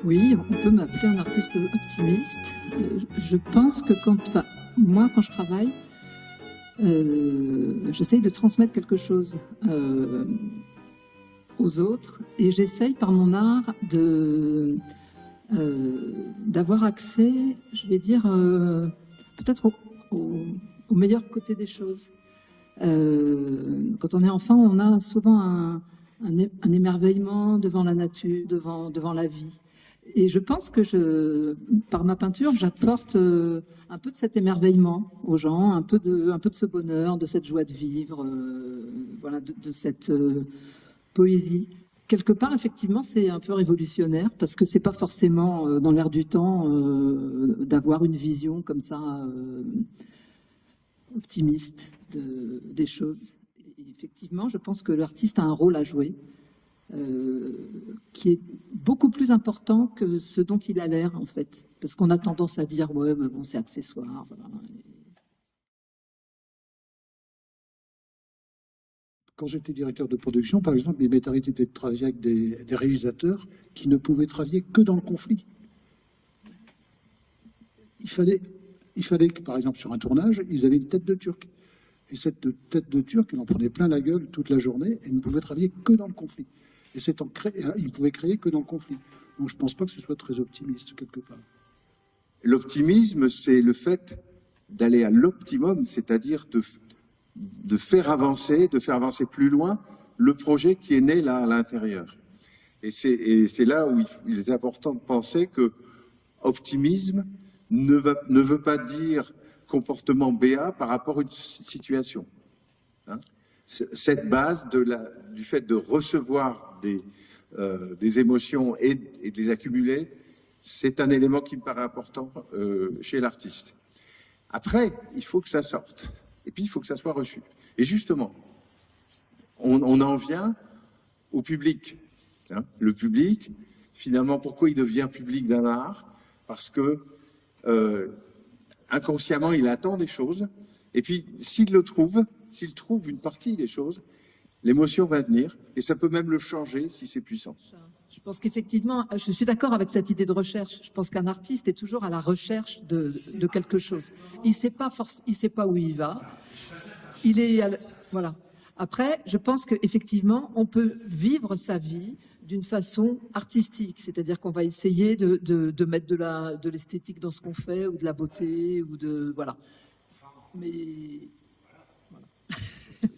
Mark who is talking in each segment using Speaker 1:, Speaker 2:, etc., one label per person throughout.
Speaker 1: Oui, on peut m'appeler un artiste optimiste. Je pense que moi, quand je travaille, j'essaye de transmettre quelque chose aux autres et j'essaye par mon art d'avoir accès, je vais dire, peut-être au meilleur côté des choses. Quand on est enfant, on a souvent un émerveillement devant la nature, devant la vie. Et je pense que par ma peinture, j'apporte un peu de cet émerveillement aux gens, un peu de ce bonheur, de cette joie de vivre, voilà, de cette poésie. Quelque part, effectivement, c'est un peu révolutionnaire parce que c'est pas forcément dans l'air du temps d'avoir une vision comme ça optimiste des choses. Et effectivement, je pense que l'artiste a un rôle à jouer. Qui est beaucoup plus important que ce dont il a l'air, en fait. Parce qu'on a tendance à dire, ouais, mais bon, c'est accessoire. Voilà.
Speaker 2: Quand j'étais directeur de production, par exemple, il m'est arrivé de travailler avec des réalisateurs qui ne pouvaient travailler que dans le conflit. Il fallait que, par exemple, sur un tournage, ils avaient une tête de Turc. Et cette tête de Turc, il en prenait plein la gueule toute la journée et ne pouvait travailler que dans le conflit. Et il ne pouvait créer que dans le conflit. Donc je ne pense pas que ce soit très optimiste, quelque part.
Speaker 3: L'optimisme, c'est le fait d'aller à l'optimum, c'est-à-dire de faire avancer plus loin le projet qui est né là à l'intérieur. Et c'est là où il est important de penser que optimisme ne veut pas dire comportement BA par rapport à une situation. Hein? Cette base du fait de recevoir des émotions et de les accumuler, c'est un élément qui me paraît important chez l'artiste. Après, il faut que ça sorte. Et puis, il faut que ça soit reçu. Et justement, on en vient au public. Hein. Le public, finalement, pourquoi il devient public d'un art? Parce que inconsciemment, il attend des choses. Et puis, s'il trouve une partie des choses, l'émotion va venir, et ça peut même le changer si c'est puissant.
Speaker 1: Je pense qu'effectivement, je suis d'accord avec cette idée de recherche. Je pense qu'un artiste est toujours à la recherche de quelque chose. Il sait pas où il va. Voilà. Après, je pense qu'effectivement, on peut vivre sa vie d'une façon artistique, c'est-à-dire qu'on va essayer de mettre de l'esthétique dans ce qu'on fait, ou de la beauté, ou voilà. Mais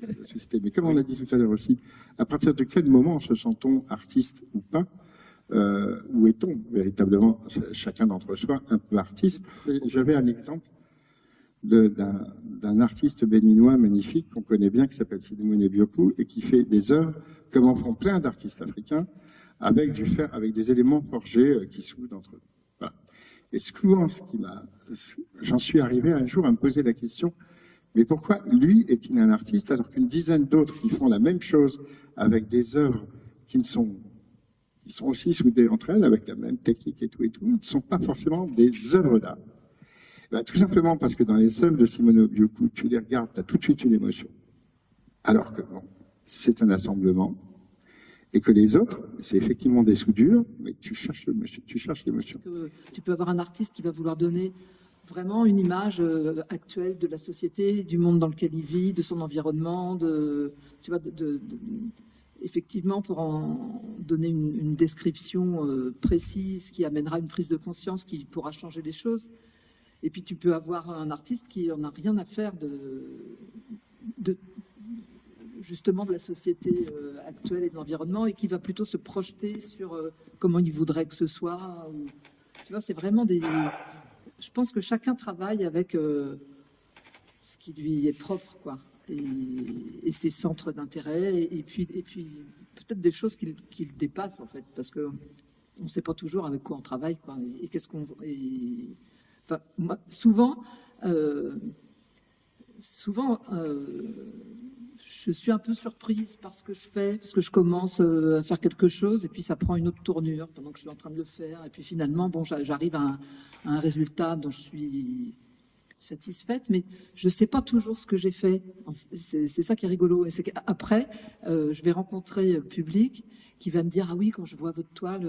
Speaker 4: la société. Mais comme on l'a dit tout à l'heure aussi, à partir de quel moment se sent-on artiste ou pas? Où est-on véritablement, chacun d'entre soi, un peu artiste? J'avais un exemple d'un artiste béninois magnifique qu'on connaît bien, qui s'appelle Sidimouné Biokou, et qui fait des œuvres, comme en font plein d'artistes africains, avec des éléments forgés qui soudent entre eux. Voilà. Et souvent, j'en suis arrivé un jour à me poser la question, mais pourquoi lui est-il un artiste alors qu'une dizaine d'autres qui font la même chose avec des œuvres qui sont aussi soudées entre elles avec la même technique et tout, ne sont pas forcément des œuvres d'art? Ben, tout simplement parce que dans les œuvres de Simone Biokou, tu les regardes, tu as tout de suite une émotion. Alors que bon, c'est un assemblement, et que les autres, c'est effectivement des soudures, mais tu cherches l'émotion.
Speaker 1: Tu peux avoir un artiste qui va vouloir donner vraiment une image actuelle de la société, du monde dans lequel il vit, de son environnement, effectivement, pour en donner une description précise qui amènera une prise de conscience qui pourra changer les choses. Et puis tu peux avoir un artiste qui en a rien à faire justement de la société actuelle et de l'environnement, et qui va plutôt se projeter sur comment il voudrait que ce soit. Tu vois, c'est vraiment je pense que chacun travaille avec ce qui lui est propre, quoi, et ses centres d'intérêt, et puis peut-être des choses qui le dépassent, en fait, parce que on ne sait pas toujours avec quoi on travaille, quoi, et Enfin, moi, souvent, je suis un peu surprise par ce que je fais, parce que je commence à faire quelque chose et puis ça prend une autre tournure pendant que je suis en train de le faire. Et puis finalement, bon, j'arrive à un résultat dont je suis satisfaite, mais je ne sais pas toujours ce que j'ai fait. C'est ça qui est rigolo. Et c'est qu'après, je vais rencontrer le public qui va me dire « Ah oui, quand je vois votre toile,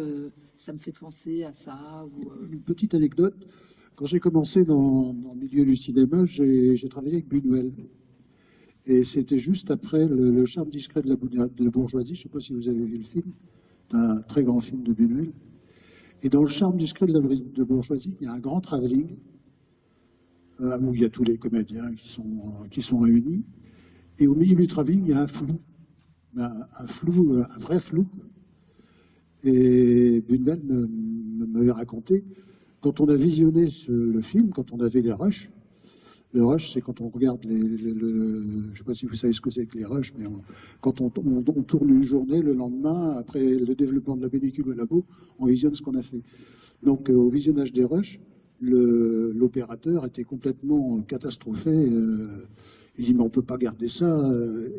Speaker 1: ça me fait penser à ça. »
Speaker 2: Une petite anecdote. Quand j'ai commencé dans le milieu du cinéma, j'ai travaillé avec Buñuel. Et c'était juste après le charme discret de la bourgeoisie. Je ne sais pas si vous avez vu le film. C'est un très grand film de Buñuel. Et dans le charme discret de la bourgeoisie, il y a un grand travelling où il y a tous les comédiens qui sont réunis. Et au milieu du travelling, il y a un flou. Un vrai flou. Et Buñuel m'avait raconté, quand on a visionné le film, quand on avait les rushs, le rush, c'est quand on regarde je ne sais pas si vous savez ce que c'est que les rushs, mais quand on tourne une journée, le lendemain, après le développement de la pellicule au labo, on visionne ce qu'on a fait. Donc, au visionnage des rushs, l'opérateur était complètement catastrophé. Il dit, mais on ne peut pas garder ça.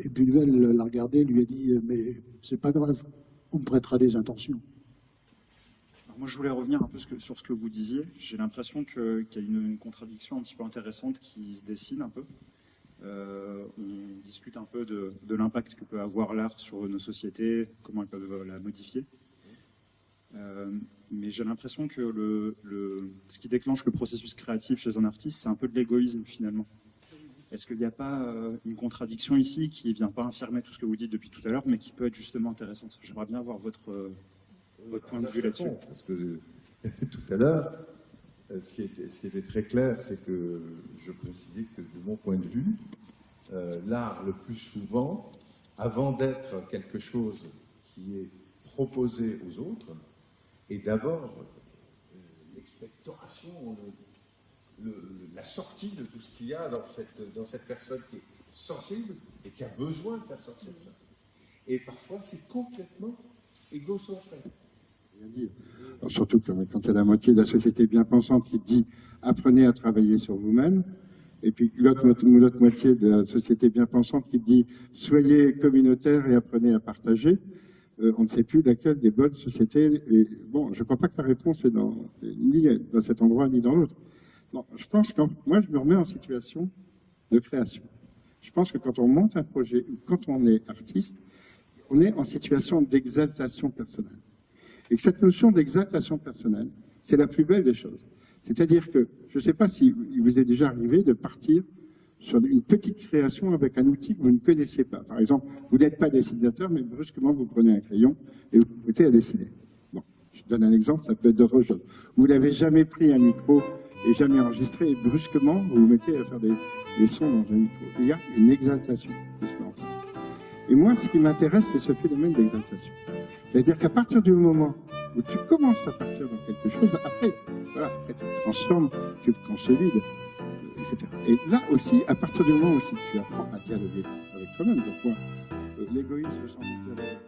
Speaker 2: Et Buñuel l'a regardé, lui a dit, mais c'est pas grave, on me prêtera des intentions.
Speaker 5: Moi, je voulais revenir un peu sur ce que vous disiez. J'ai l'impression qu'il y a une contradiction un petit peu intéressante qui se dessine un peu. On discute un peu de l'impact que peut avoir l'art sur nos sociétés, comment ils peuvent la modifier. Mais j'ai l'impression que ce qui déclenche le processus créatif chez un artiste, c'est un peu de l'égoïsme finalement. Est-ce qu'il n'y a pas une contradiction ici qui ne vient pas infirmer tout ce que vous dites depuis tout à l'heure, mais qui peut être justement intéressante? J'aimerais bien avoir votre point de vue là-dessus.
Speaker 6: Parce que tout à l'heure, ce qui était très clair, c'est que je précisais que de mon point de vue, l'art le plus souvent, avant d'être quelque chose qui est proposé aux autres, est d'abord l'expectoration, la sortie de tout ce qu'il y a dans cette personne qui est sensible et qui a besoin de faire sortir ça. Et parfois, c'est complètement égocentré.
Speaker 4: Alors, surtout quand il y a la moitié de la société bien pensante qui dit « apprenez à travailler sur vous-même », et puis l'autre moitié de la société bien pensante qui dit « soyez communautaire et apprenez à partager », on ne sait plus laquelle des bonnes sociétés. Et bon, je ne crois pas que la réponse est ni dans cet endroit ni dans l'autre. Bon, je pense que moi, je me remets en situation de création. Je pense que quand on monte un projet, ou quand on est artiste, on est en situation d'exaltation personnelle. Et que cette notion d'exaltation personnelle, c'est la plus belle des choses. C'est-à-dire que, je ne sais pas si il vous est déjà arrivé de partir sur une petite création avec un outil que vous ne connaissiez pas. Par exemple, vous n'êtes pas dessinateur, mais brusquement, vous prenez un crayon et vous vous mettez à dessiner. Bon, je donne un exemple, ça peut être d'autres choses. Vous n'avez jamais pris un micro et jamais enregistré, et brusquement, vous vous mettez à faire des sons dans un micro. Et il y a une exaltation qui se met en place. Et moi, ce qui m'intéresse, c'est ce phénomène d'exaltation. C'est-à-dire qu'à partir du moment où tu commences à partir dans quelque chose, après tu te transformes, tu te consolides, etc. Et là aussi, à partir du moment où tu apprends à dialoguer avec toi-même, donc moi, l'égoïsme sans doute dialogue.